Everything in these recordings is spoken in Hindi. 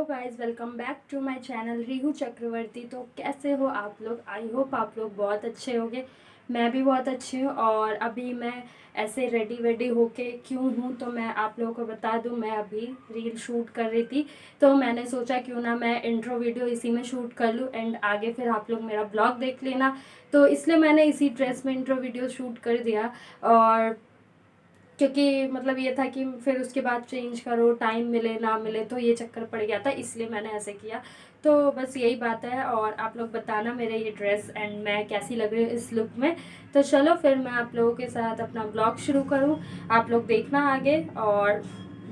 Hello guys, welcome back to my channel Rihu Chakraborty. तो कैसे हो आप लोग? आई होप आप लोग बहुत अच्छे होंगे। मैं भी बहुत अच्छी हूँ। और अभी मैं ऐसे रेडी वेडी होके क्यों हूँ तो मैं आप लोगों को बता दूँ। मैं अभी रील शूट कर रही थी तो मैंने सोचा क्यों ना मैं इंट्रो वीडियो इसी में शूट कर लूँ एंड आगे फिर आप लोग मेरा ब्लॉग देख लेना। तो इसलिए मैंने इसी ड्रेस में इंट्रो वीडियो शूट कर दिया। और क्योंकि मतलब ये था कि फिर उसके बाद चेंज करो, टाइम मिले ना मिले, तो ये चक्कर पड़ गया था, इसलिए मैंने ऐसे किया। तो बस यही बात है। और आप लोग बताना मेरे ये ड्रेस एंड मैं कैसी लग रही हूँ इस लुक में। तो चलो फिर मैं आप लोगों के साथ अपना ब्लॉग शुरू करूँ। आप लोग देखना आगे और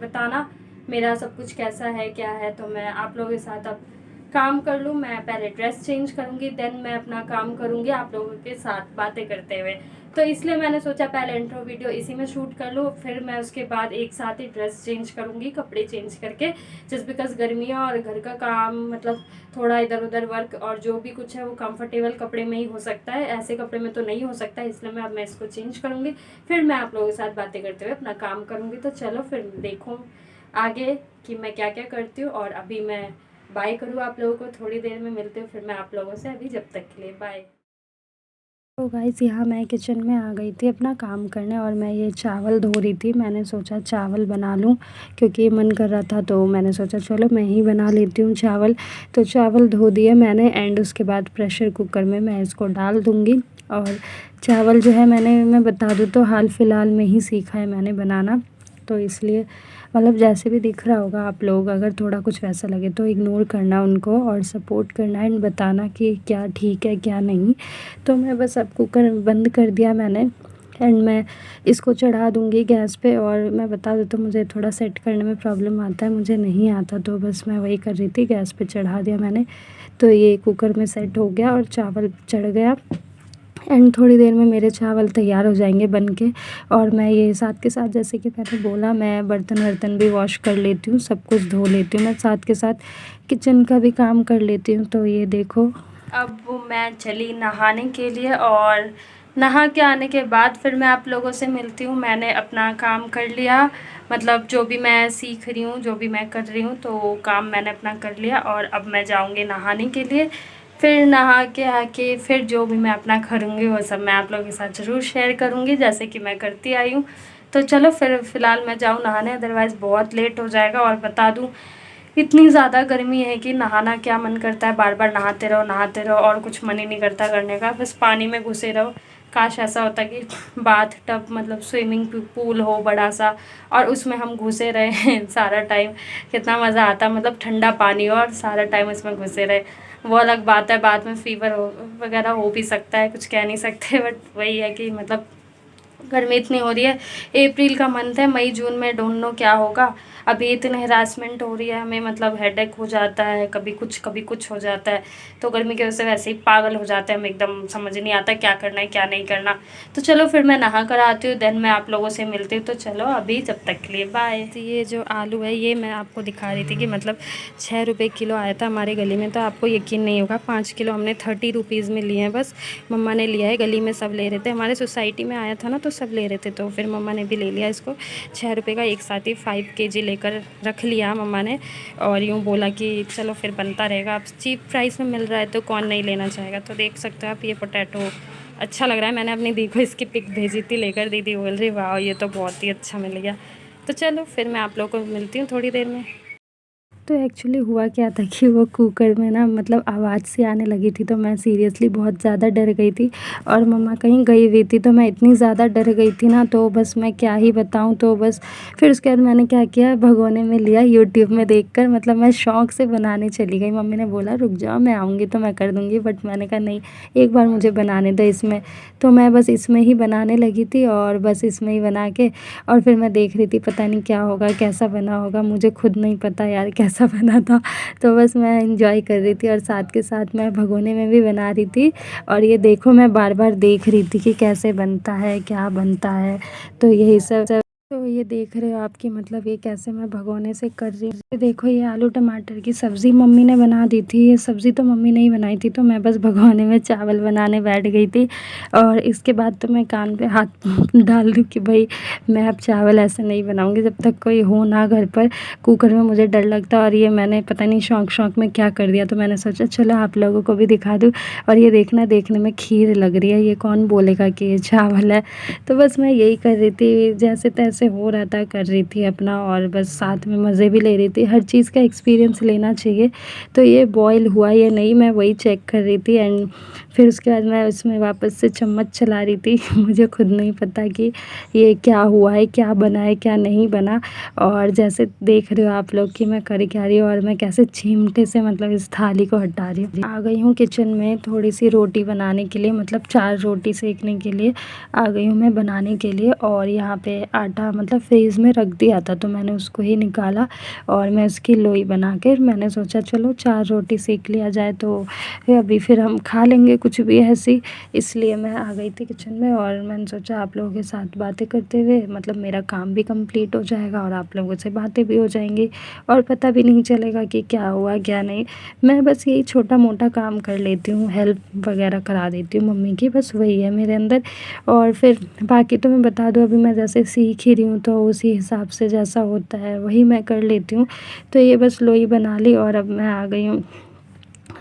बताना मेरा सब कुछ कैसा है क्या है। तो मैं आप लोगों के साथ अब काम कर लूँ। मैं पहले ड्रेस चेंज करूँगी, देन मैं अपना काम करूँगी आप लोगों के साथ बातें करते हुए। तो इसलिए मैंने सोचा पहले इंट्रो वीडियो इसी में शूट कर लूँ, फिर मैं उसके बाद एक साथ ही ड्रेस चेंज करूँगी, कपड़े चेंज करके। जस्ट बिकॉज गर्मियाँ और घर का काम मतलब थोड़ा इधर उधर वर्क और जो भी कुछ है वो कंफर्टेबल कपड़े में ही हो सकता है, ऐसे कपड़े में तो नहीं हो सकता। इसलिए मैं इसको चेंज करूँगी, फिर मैं आप लोगों के साथ बातें करते हुए अपना काम करूँगी। तो चलो फिर देखो आगे कि मैं क्या क्या करती हूँ। और अभी मैं बाय करूँ आप लोगों को, थोड़ी देर में मिलती हूँ फिर मैं आप लोगों से। अभी जब तक के लिए बाय। तो गाइस यहाँ मैं किचन में आ गई थी अपना काम करने और मैं ये चावल धो रही थी। मैंने सोचा चावल बना लूँ क्योंकि मन कर रहा था, तो मैंने सोचा चलो मैं ही बना लेती हूँ चावल। तो चावल धो दिए मैंने एंड उसके बाद प्रेशर कुकर में मैं इसको डाल दूँगी। और चावल जो है मैं बता दूँ तो हाल फ़िलहाल में ही सीखा है मैंने बनाना, तो इसलिए मतलब जैसे भी दिख रहा होगा आप लोग, अगर थोड़ा कुछ वैसा लगे तो इग्नोर करना उनको और सपोर्ट करना एंड बताना कि क्या ठीक है क्या नहीं। तो मैं बस अब कुकर बंद कर दिया मैंने एंड मैं इसको चढ़ा दूँगी गैस पे। और मैं बता दूँ तो मुझे थोड़ा सेट करने में प्रॉब्लम आता है, मुझे नहीं आता, तो बस मैं वही कर रही थी, गैस पे चढ़ा दिया मैंने। तो ये कुकर में सेट हो गया और चावल चढ़ गया एंड थोड़ी देर में मेरे चावल तैयार हो जाएंगे बन के। और मैं ये साथ के साथ जैसे कि मैंने बोला मैं बर्तन वर्तन भी वॉश कर लेती हूँ, सब कुछ धो लेती हूँ, मैं साथ के साथ किचन का भी काम कर लेती हूँ। तो ये देखो अब मैं चली नहाने के लिए और नहा के आने के बाद फिर मैं आप लोगों से मिलती हूँ। मैंने अपना काम कर लिया, मतलब जो भी मैं सीख रही हूँ जो भी मैं कर रही हूँ तो काम मैंने अपना कर लिया। और अब मैं जाऊँगी नहाने के लिए, फिर नहा के आके फिर जो भी मैं अपना करूँगी वो सब मैं आप लोगों के साथ ज़रूर शेयर करूँगी जैसे कि मैं करती आई हूँ। तो चलो फिर फ़िलहाल मैं जाऊँ नहाने, अदरवाइज़ बहुत लेट हो जाएगा। और बता दूँ इतनी ज़्यादा गर्मी है कि नहाना क्या मन करता है, बार बार नहाते रहो और कुछ मन ही नहीं करता करने का, बस पानी में घुसे रहो। काश ऐसा होता कि बाथ टब मतलब स्विमिंग पूल हो बड़ा सा और उसमें हम घुसे रहे सारा टाइम, कितना मज़ा आता। मतलब ठंडा पानी और सारा टाइम उसमें घुसे रहे, वो अलग बात है। बाद में फीवर हो वगैरह हो भी सकता है, कुछ कह नहीं सकते। बट वही है कि मतलब गर्मी इतनी हो रही है। अप्रैल का मंथ है, मई जून में डोंट नो क्या होगा। अभी इतनी हरासमेंट हो रही है हमें, मतलब हेडेक हो जाता है, कभी कुछ हो जाता है। तो गर्मी की वजह से वैसे ही पागल हो जाते हैं हम, एकदम समझ नहीं आता क्या करना है क्या नहीं करना। तो चलो फिर मैं नहा कर आती हूँ, देन मैं आप लोगों से मिलती हूँ। तो चलो अभी जब तक के लिए बाय। तो ये जो आलू है ये मैं आपको दिखा रही थी कि मतलब 6 रुपये किलो आया था हमारे गली में। तो आपको यकीन नहीं होगा 5 किलो हमने 30 रुपीज़ में लिए हैं। बस मम्मा ने लिया है, गली में सब ले रहे थे, हमारे सोसाइटी में आया था ना तो सब ले रहे थे, तो फिर मम्मा ने भी ले लिया इसको। 6 रुपये का एक साथ ही 5 kg लेकर रख लिया मम्मा ने। और यूँ बोला कि चलो फिर बनता रहेगा, अब चीप प्राइस में मिल रहा है तो कौन नहीं लेना चाहेगा। तो देख सकते हो आप ये पोटैटो अच्छा लग रहा है। मैंने अपनी दी को इसकी पिक भेजी थी लेकर, दीदी बोल रही वाह ये तो बहुत ही अच्छा मिल गया। तो चलो फिर मैं आप लोगों को मिलती हूँ थोड़ी देर में। तो एक्चुअली हुआ क्या था कि वो कुकर में ना मतलब आवाज़ सी आने लगी थी, तो मैं सीरियसली बहुत ज़्यादा डर गई थी। और मम्मा कहीं गई हुई थी तो मैं इतनी ज़्यादा डर गई थी ना, तो बस मैं क्या ही बताऊँ। तो बस फिर उसके बाद मैंने क्या किया, भगोने में लिया यूट्यूब में देखकर, मतलब मैं शौक़ से बनाने चली गई। मम्मी ने बोला रुक जाओ मैं आऊँगी तो मैं कर दूँगी, बट मैंने कहा नहीं एक बार मुझे बनाने दो इसमें। तो मैं बस इसमें ही बनाने लगी थी और बस इसमें ही बना के और फिर मैं देख रही थी पता नहीं क्या होगा कैसा बना होगा, मुझे खुद नहीं पता यार कैसा बना था। तो बस मैं एंजॉय कर रही थी और साथ के साथ मैं भगोने में भी बना रही थी। और ये देखो मैं बार बार देख रही थी कि कैसे बनता है क्या बनता है, तो यही सब। तो तो ये देख रहे हो आपकी मतलब ये कैसे मैं भगोने से कर रही हूँ। देखो ये आलू टमाटर की सब्ज़ी मम्मी ने बना दी थी। ये सब्ज़ी तो मम्मी नहीं बनाई थी, तो मैं बस भगोने में चावल बनाने बैठ गई थी। और इसके बाद तो मैं कान पे हाथ डाल दूँ कि भाई मैं अब चावल ऐसे नहीं बनाऊँगी जब तक कोई हो ना घर पर। कुकर में मुझे डर लगता है, और ये मैंने पता नहीं शौक में क्या कर दिया, तो मैंने सोचा चलो आप लोगों को भी दिखा दूँ। और ये देखना, देखने में खीर लग रही है, ये कौन बोलेगा कि ये चावल है। तो बस मैं यही कर रही थी, जैसे तैसे हो रहा था कर रही थी अपना, और बस साथ में मज़े भी ले रही थी। हर चीज़ का एक्सपीरियंस लेना चाहिए। तो ये बॉयल हुआ या नहीं मैं वही चेक कर रही थी। एंड फिर उसके बाद मैं उसमें वापस से चम्मच चला रही थी मुझे खुद नहीं पता कि ये क्या हुआ है, क्या बना है, क्या नहीं बना। और जैसे देख रहे हो आप लोग कि मैं कर क्या रही हूँ, और मैं कैसे चिमटे से मतलब इस थाली को हटा रही हूँ। आ गई हूँ किचन में थोड़ी सी रोटी बनाने के लिए, मतलब 4 रोटी सेकने के लिए आ गई हूँ मैं बनाने के लिए। और यहाँ पे आटा मतलब फ्रीज़ में रख दिया था, तो मैंने उसको ही निकाला और मैं उसकी लोई बना के मैंने सोचा चलो 4 रोटी सेक लिया जाए, तो अभी फिर हम खा लेंगे कुछ भी ऐसी। इसलिए मैं आ गई थी किचन में, और मैंने सोचा आप लोगों के साथ बातें करते हुए मतलब मेरा काम भी कंप्लीट हो जाएगा और आप लोगों से बातें भी हो जाएंगी, और पता भी नहीं चलेगा कि क्या हुआ क्या नहीं। मैं बस यही छोटा मोटा काम कर लेती हूँ, हेल्प वगैरह करा देती हूँ मम्मी की, बस वही है मेरे अंदर। और फिर बाकी तो मैं बता दूँ, अभी मैं जैसे सीख ही रही हूँ, तो उसी हिसाब से जैसा होता है वही मैं कर लेती हूँ। तो ये बस लोई बना ली, और अब मैं आ गई हूँ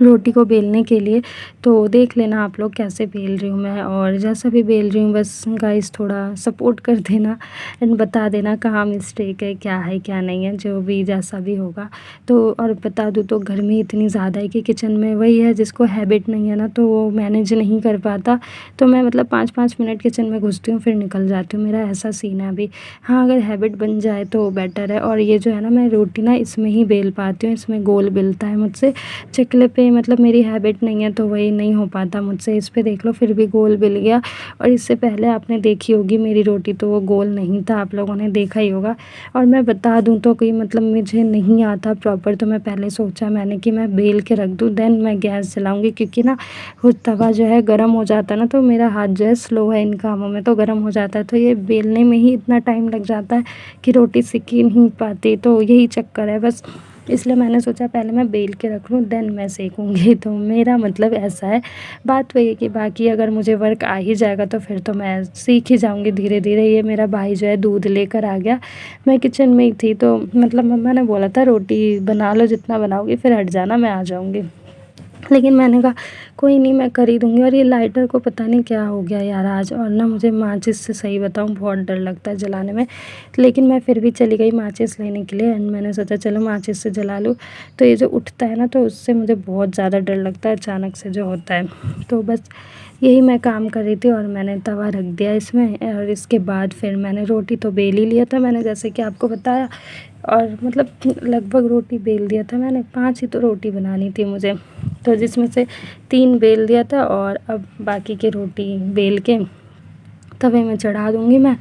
रोटी को बेलने के लिए। तो देख लेना आप लोग कैसे बेल रही हूँ मैं, और जैसा भी बेल रही हूँ बस गाइस थोड़ा सपोर्ट कर देना एंड बता देना कहाँ मिस्टेक है क्या नहीं है, जो भी जैसा भी होगा। तो और बता दूँ तो गर्मी इतनी ज़्यादा है कि किचन में वही है, जिसको हैबिट नहीं है ना तो वो मैनेज नहीं कर पाता। तो मैं मतलब 5-5 मिनट किचन में घुसती हूँ फिर निकल जाती हूँ, मेरा ऐसा सीन है अभी। हाँ, अगर हैबिट बन जाए तो बेटर है। और ये जो है ना, मैं रोटी ना इसमें ही बेल पाती हूँ, इसमें गोल बेलता है मुझसे। चकले पे मतलब मेरी हैबिट नहीं है, तो वही नहीं हो पाता मुझसे। इस पे देख लो फिर भी गोल बिल गया। और इससे पहले आपने देखी होगी मेरी रोटी, तो वो गोल नहीं था, आप लोगों ने देखा ही होगा। और मैं बता दूं तो कोई मतलब मुझे नहीं आता प्रॉपर, तो मैं पहले सोचा मैंने कि मैं बेल के रख दूं देन मैं गैस जलाऊंगी, क्योंकि ना वो तवा जो है गर्म हो जाता है ना, तो मेरा हाथ जो है स्लो है इन कामों में, तो गर्म हो जाता है, तो ये बेलने में ही इतना टाइम लग जाता है कि रोटी सिक ही नहीं पाती। तो यही चक्कर है बस, इसलिए मैंने सोचा पहले मैं बेल के रख लूँ देन मैं सेकूँगी। तो मेरा मतलब ऐसा है। बात वही है कि बाकी अगर मुझे वर्क आ ही जाएगा तो फिर तो मैं सीख ही जाऊँगी धीरे धीरे। ये मेरा भाई जो है दूध लेकर आ गया, मैं किचन में ही थी, तो मतलब मम्मा ने बोला था रोटी बना लो जितना बनाओगी, फिर हट जाना मैं आ जाऊँगी। लेकिन मैंने कहा कोई नहीं मैं कर ही दूँगी। और ये लाइटर को पता नहीं क्या हो गया यार आज, और ना मुझे माचिस से सही बताऊँ बहुत डर लगता है जलाने में। लेकिन मैं फिर भी चली गई माचिस लेने के लिए, एंड मैंने सोचा चलो माचिस से जला लूँ। तो ये जो उठता है ना, तो उससे मुझे बहुत ज़्यादा डर लगता है अचानक से जो होता है। तो बस यही मैं काम कर रही थी, और मैंने तवा रख दिया इसमें। और इसके बाद फिर मैंने रोटी तो बेल ही लिया था मैंने, जैसे कि आपको बताया। और मतलब लगभग रोटी बेल दिया था मैंने, 5 ही तो रोटी बनानी थी मुझे, तो जिसमें से 3 बेल दिया था। और अब बाकी की रोटी बेल के तवे में चढ़ा दूँगी मैं।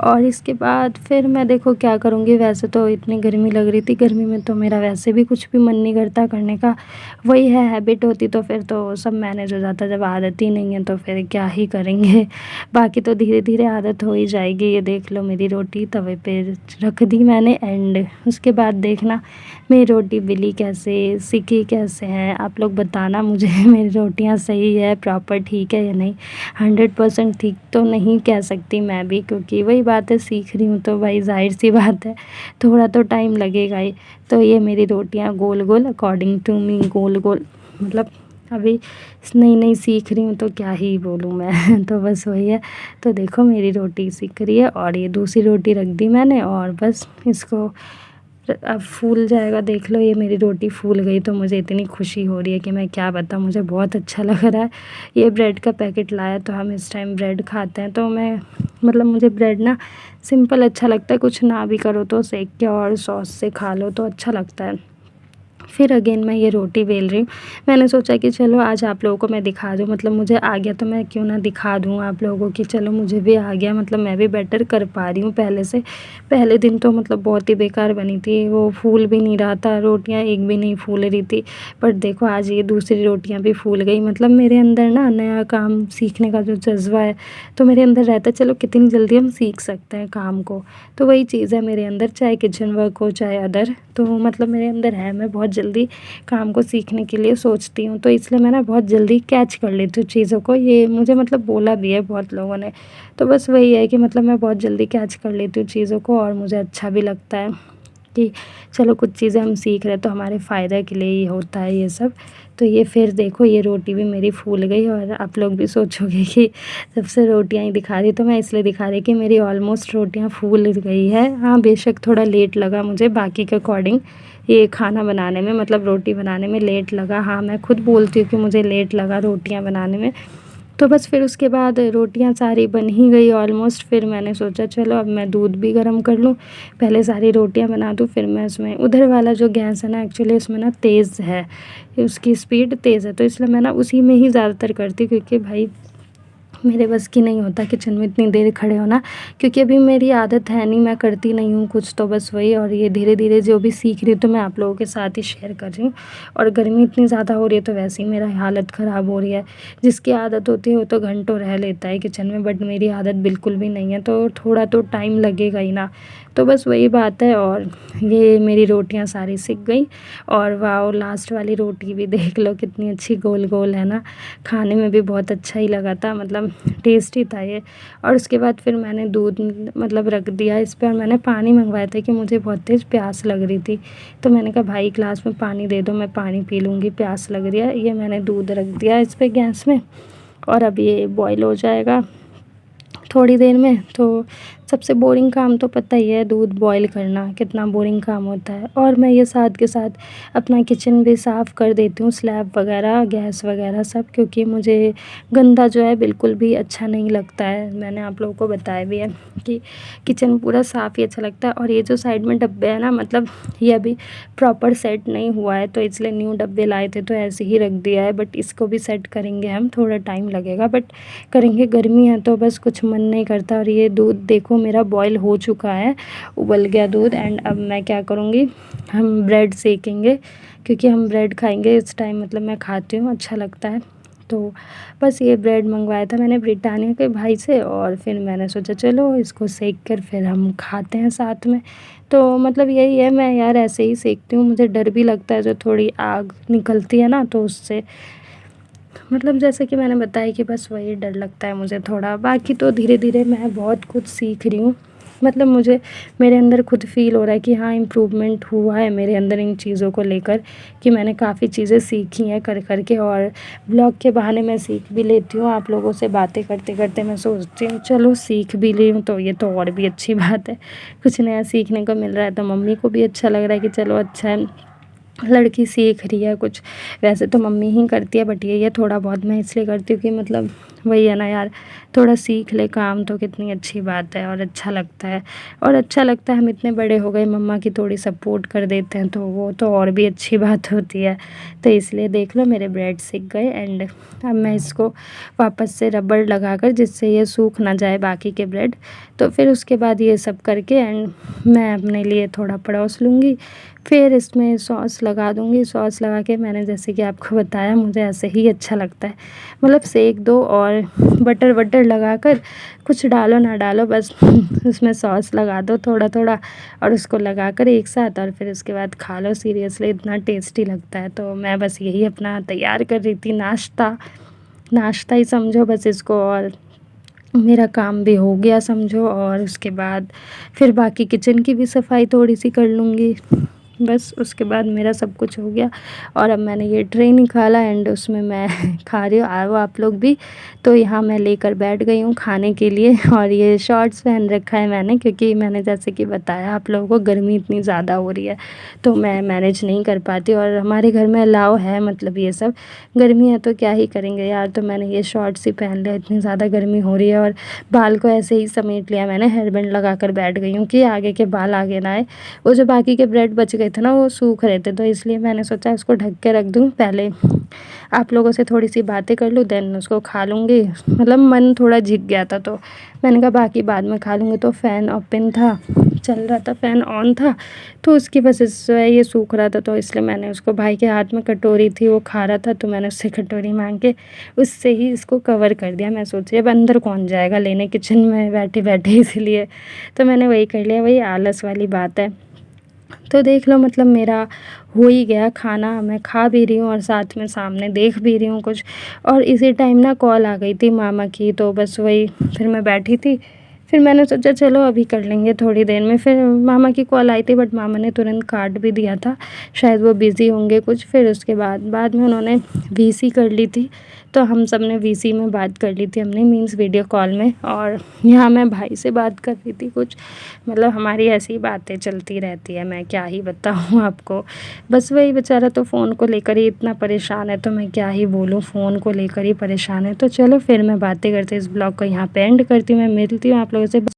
और इसके बाद फिर मैं देखो क्या करूँगी। वैसे तो इतनी गर्मी लग रही थी, गर्मी में तो मेरा वैसे भी कुछ भी मन नहीं करता करने का। वही है, हैबिट होती तो फिर तो सब मैनेज हो जाता, जब आदत ही नहीं है तो फिर क्या ही करेंगे। बाकी तो धीरे धीरे आदत हो ही जाएगी। ये देख लो मेरी रोटी तवे पे रख दी मैंने, एंड उसके बाद देखना मेरी रोटी बिली कैसे, सिकी कैसे है, आप लोग बताना मुझे मेरी रोटियाँ सही है, प्रॉपर ठीक है या नहीं। 100% ठीक तो नहीं कह सकती मैं भी, क्योंकि वही बात है सीख रही हूँ, तो भाई ज़ाहिर सी बात है थोड़ा तो टाइम लगेगा ही। तो ये मेरी रोटियाँ गोल गोल अकॉर्डिंग टू मी गोल गोल, मतलब अभी नई नई सीख रही हूँ तो क्या ही बोलूँ मैं तो बस वही है। तो देखो मेरी रोटी सीख रही है, और ये दूसरी रोटी रख दी मैंने, और बस इसको अब फूल जाएगा। देख लो ये मेरी रोटी फूल गई, तो मुझे इतनी खुशी हो रही है कि मैं क्या बताऊँ, मुझे बहुत अच्छा लग रहा है। ये ब्रेड का पैकेट लाया, तो हम इस टाइम ब्रेड खाते हैं, तो मैं मतलब मुझे ब्रेड ना सिंपल अच्छा लगता है, कुछ ना भी करो तो सेक के और सॉस से खा लो तो अच्छा लगता है। फिर अगेन मैं ये रोटी बेल रही हूँ। मैंने सोचा कि चलो आज आप लोगों को मैं दिखा दूँ, मतलब मुझे आ गया तो मैं क्यों ना दिखा दूँ आप लोगों को कि चलो मुझे भी आ गया, मतलब मैं भी बेटर कर पा रही हूँ पहले से। पहले दिन तो मतलब बहुत ही बेकार बनी थी, वो फूल भी नहीं रहा था, रोटियाँ एक भी नहीं फूल रही थी। बट देखो आज ये दूसरी रोटियाँ भी फूल गई। मतलब मेरे अंदर ना नया काम सीखने का जो जज़्बा है तो मेरे अंदर रहता है, चलो कितनी जल्दी हम सीख सकते हैं काम को। तो वही चीज़ है मेरे अंदर, चाहे किचन वर्क हो चाहे अदर, तो मतलब मेरे अंदर है, मैं बहुत जल्दी काम को सीखने के लिए सोचती हूँ। तो इसलिए मैं ना बहुत जल्दी कैच कर लेती हूँ चीज़ों को, ये मुझे मतलब बोला भी है बहुत लोगों ने। तो बस वही है कि मतलब मैं बहुत जल्दी कैच कर लेती हूँ चीज़ों को और मुझे अच्छा भी लगता है कि चलो कुछ चीज़ें हम सीख रहे हैं तो हमारे फ़ायदे के लिए ही होता है ये सब। तो ये फिर देखो ये रोटी भी मेरी फूल गई और आप लोग भी सोचोगे कि सबसे रोटियां ही दिखा रही, तो मैं इसलिए दिखा रही कि मेरी ऑलमोस्ट रोटियां फूल गई है। हाँ बेशक थोड़ा लेट लगा मुझे बाकी के अकॉर्डिंग ये खाना बनाने में, मतलब रोटी बनाने में लेट लगा। हाँ मैं खुद बोलती हूँ कि मुझे लेट लगा रोटियां बनाने में। तो बस फिर उसके बाद रोटियां सारी बन ही गई ऑलमोस्ट। फिर मैंने सोचा चलो अब मैं दूध भी गर्म कर लूँ, पहले सारी रोटियां बना दूँ, फिर मैं उसमें उधर वाला जो गैस है ना एक्चुअली उसमें ना तेज़ है, उसकी स्पीड तेज़ है, तो इसलिए मैं ना उसी में ही ज़्यादातर करती हूँ क्योंकि भाई मेरे बस की नहीं होता किचन में इतनी देर खड़े होना, क्योंकि अभी मेरी आदत है नहीं, मैं करती नहीं हूँ कुछ, तो बस वही। और ये धीरे धीरे जो भी सीख रही हूँ तो मैं आप लोगों के साथ ही शेयर कर रही हूँ। और गर्मी इतनी ज़्यादा हो रही है तो वैसे ही मेरा हालत ख़राब हो रही है। जिसकी आदत होती है वो तो घंटों रह लेता है किचन में, बट मेरी आदत बिल्कुल भी नहीं है, तो थोड़ा तो टाइम लगेगा ही ना। तो बस वही बात है। और ये मेरी रोटियां सारी सिक गई और वाह लास्ट वाली रोटी भी देख लो कितनी अच्छी गोल गोल है ना, खाने में भी बहुत अच्छा ही लगा था, मतलब टेस्टी था ये। और उसके बाद फिर मैंने दूध मतलब रख दिया इस पर, और मैंने पानी मंगवाया था कि मुझे बहुत तेज़ प्यास लग रही थी, तो मैंने कहा भाई ग्लास में पानी दे दो, मैं पानी पी लूँगी, प्यास लग रही है। ये मैंने दूध रख दिया इस पर गैस में और अब ये बॉयल हो जाएगा थोड़ी देर में। तो सबसे बोरिंग काम तो पता ही है, दूध बॉईल करना कितना बोरिंग काम होता है। और मैं ये साथ के साथ अपना किचन भी साफ़ कर देती हूँ, स्लैब वगैरह गैस वगैरह सब, क्योंकि मुझे गंदा जो है बिल्कुल भी अच्छा नहीं लगता है। मैंने आप लोगों को बताया भी है कि किचन पूरा साफ़ ही अच्छा लगता है। और ये जो साइड में डब्बे हैं ना, मतलब ये अभी प्रॉपर सेट नहीं हुआ है तो इसलिए न्यू डब्बे लाए थे तो ऐसे ही रख दिया है, बट इसको भी सेट करेंगे हम, थोड़ा टाइम लगेगा बट करेंगे। गर्मी है तो बस कुछ मन नहीं करता। और ये दूध देखो मेरा बॉईल हो चुका है, उबल गया दूध। एंड अब मैं क्या करूँगी, हम ब्रेड सेकेंगे क्योंकि हम ब्रेड खाएंगे इस टाइम, मतलब मैं खाती हूँ अच्छा लगता है। तो बस ये ब्रेड मंगवाया था मैंने ब्रिटानिया के भाई से और फिर मैंने सोचा चलो इसको सेक कर फिर हम खाते हैं साथ में। तो मतलब यही है, मैं यार ऐसे ही सेकती हूँ, मुझे डर भी लगता है जो थोड़ी आग निकलती है ना तो उससे, मतलब जैसे कि मैंने बताया कि बस वही डर लगता है मुझे थोड़ा। बाकी तो धीरे धीरे मैं बहुत कुछ सीख रही हूँ, मतलब मुझे मेरे अंदर खुद फ़ील हो रहा है कि हाँ इम्प्रूवमेंट हुआ है मेरे अंदर इन चीज़ों को लेकर, कि मैंने काफ़ी चीज़ें सीखी हैं कर कर के। और ब्लॉग के बहाने मैं सीख भी लेती हूँ, आप लोगों से बातें करते करते मैं सोचती हूँ चलो सीख भी ली हूँ तो ये तो और भी अच्छी बात है, कुछ नया सीखने को मिल रहा है। तो मम्मी को भी अच्छा लग रहा है कि चलो अच्छा है लड़की सीख रही है कुछ। वैसे तो मम्मी ही करती है बट ये थोड़ा बहुत मैं इसलिए करती हूँ कि मतलब वही है ना यार, थोड़ा सीख ले काम तो कितनी अच्छी बात है और अच्छा लगता है। और अच्छा लगता है हम इतने बड़े हो गए, मम्मा की थोड़ी सपोर्ट कर देते हैं तो वो तो और भी अच्छी बात होती है। तो इसलिए देख लो मेरे ब्रेड सिक गए एंड अब मैं इसको वापस से रबड़ लगा कर जिससे ये सूख ना जाए बाकी के ब्रेड। तो फिर उसके बाद ये सब करके एंड मैं अपने लिए थोड़ा पड़ोस लूँगी, फिर इसमें सॉस लगा दूँगी। सॉस लगा के मैंने जैसे कि आपको बताया मुझे ऐसे ही अच्छा लगता है, मतलब सेक दो और बटर वटर लगा कर कुछ डालो ना डालो बस उसमें सॉस लगा दो थोड़ा थोड़ा और उसको लगा कर एक साथ और फिर उसके बाद खा लो। सीरियसली इतना टेस्टी लगता है। तो मैं बस यही अपना तैयार कर रही थी, नाश्ता नाश्ता ही समझो बस इसको, और मेरा काम भी हो गया समझो। और उसके बाद फिर बाकी किचन की भी सफाई थोड़ी सी कर लूँगी, बस उसके बाद मेरा सब कुछ हो गया। और अब मैंने ये ट्रे निकाला एंड उसमें मैं खा रही हूँ, आओ आप लोग भी। तो यहाँ मैं लेकर बैठ गई हूँ खाने के लिए और ये शॉर्ट्स पहन रखा है मैंने क्योंकि मैंने जैसे कि बताया आप लोगों को गर्मी इतनी ज़्यादा हो रही है तो मैं मैनेज नहीं कर पाती। और हमारे घर में अलाउ है, मतलब ये सब गर्मी है तो क्या ही करेंगे यार। तो मैंने ये शॉर्ट्स ही पहन लिया, इतनी ज़्यादा गर्मी हो रही है। और बाल को ऐसे ही समेट लिया मैंने, हेयर बैंड लगा कर बैठ गई हूँ कि आगे के बाल आगे ना आए। वो जो बाकी के ब्रेड बच गए थे ना वो सूख रहे थे, तो इसलिए मैंने सोचा उसको ढक के रख दूँ, पहले आप लोगों से थोड़ी सी बातें कर लूँ देन उसको खा लूँगी। मतलब मन थोड़ा झिक गया था तो मैंने कहा बाकी बाद में खा लूँगी। तो फ़ैन ओपन था, चल रहा था, फ़ैन ऑन था, तो उसकी वजह से ये सूख रहा था, तो इसलिए मैंने उसको, भाई के हाथ में कटोरी थी वो खा रहा था, तो मैंने उससे कटोरी मांग के उससे ही इसको कवर कर दिया। मैं सोची अब अंदर कौन जाएगा लेने किचन में बैठे बैठे, इसलिए तो मैंने वही कर लिया। वही आलस वाली बात है। तो देख लो, मतलब मेरा हो ही गया खाना, मैं खा भी रही हूँ और साथ में सामने देख भी रही हूँ कुछ। और इसी टाइम ना कॉल आ गई थी मामा की, तो बस वही फिर मैं बैठी थी, फिर मैंने सोचा चलो अभी कर लेंगे थोड़ी देर में। फिर मामा की कॉल आई थी बट मामा ने तुरंत काट भी दिया था, शायद वो बिज़ी होंगे कुछ। फिर उसके बाद में उन्होंने वीसी कर ली थी, तो हम सब ने वीसी में बात कर ली थी हमने, मीन्स वीडियो कॉल में। और यहाँ मैं भाई से बात कर रही थी कुछ, मतलब हमारी ऐसी बातें चलती रहती है, मैं क्या ही बताऊँ आपको। बस वही बेचारा तो फ़ोन को लेकर ही इतना परेशान है, तो मैं क्या ही बोलूँ, फ़ोन को लेकर ही परेशान है। तो चलो फिर मैं बातें करते इस ब्लॉग को यहाँ पे एंड करती हूँ। मैं मिलती हूँ आप लोगों से।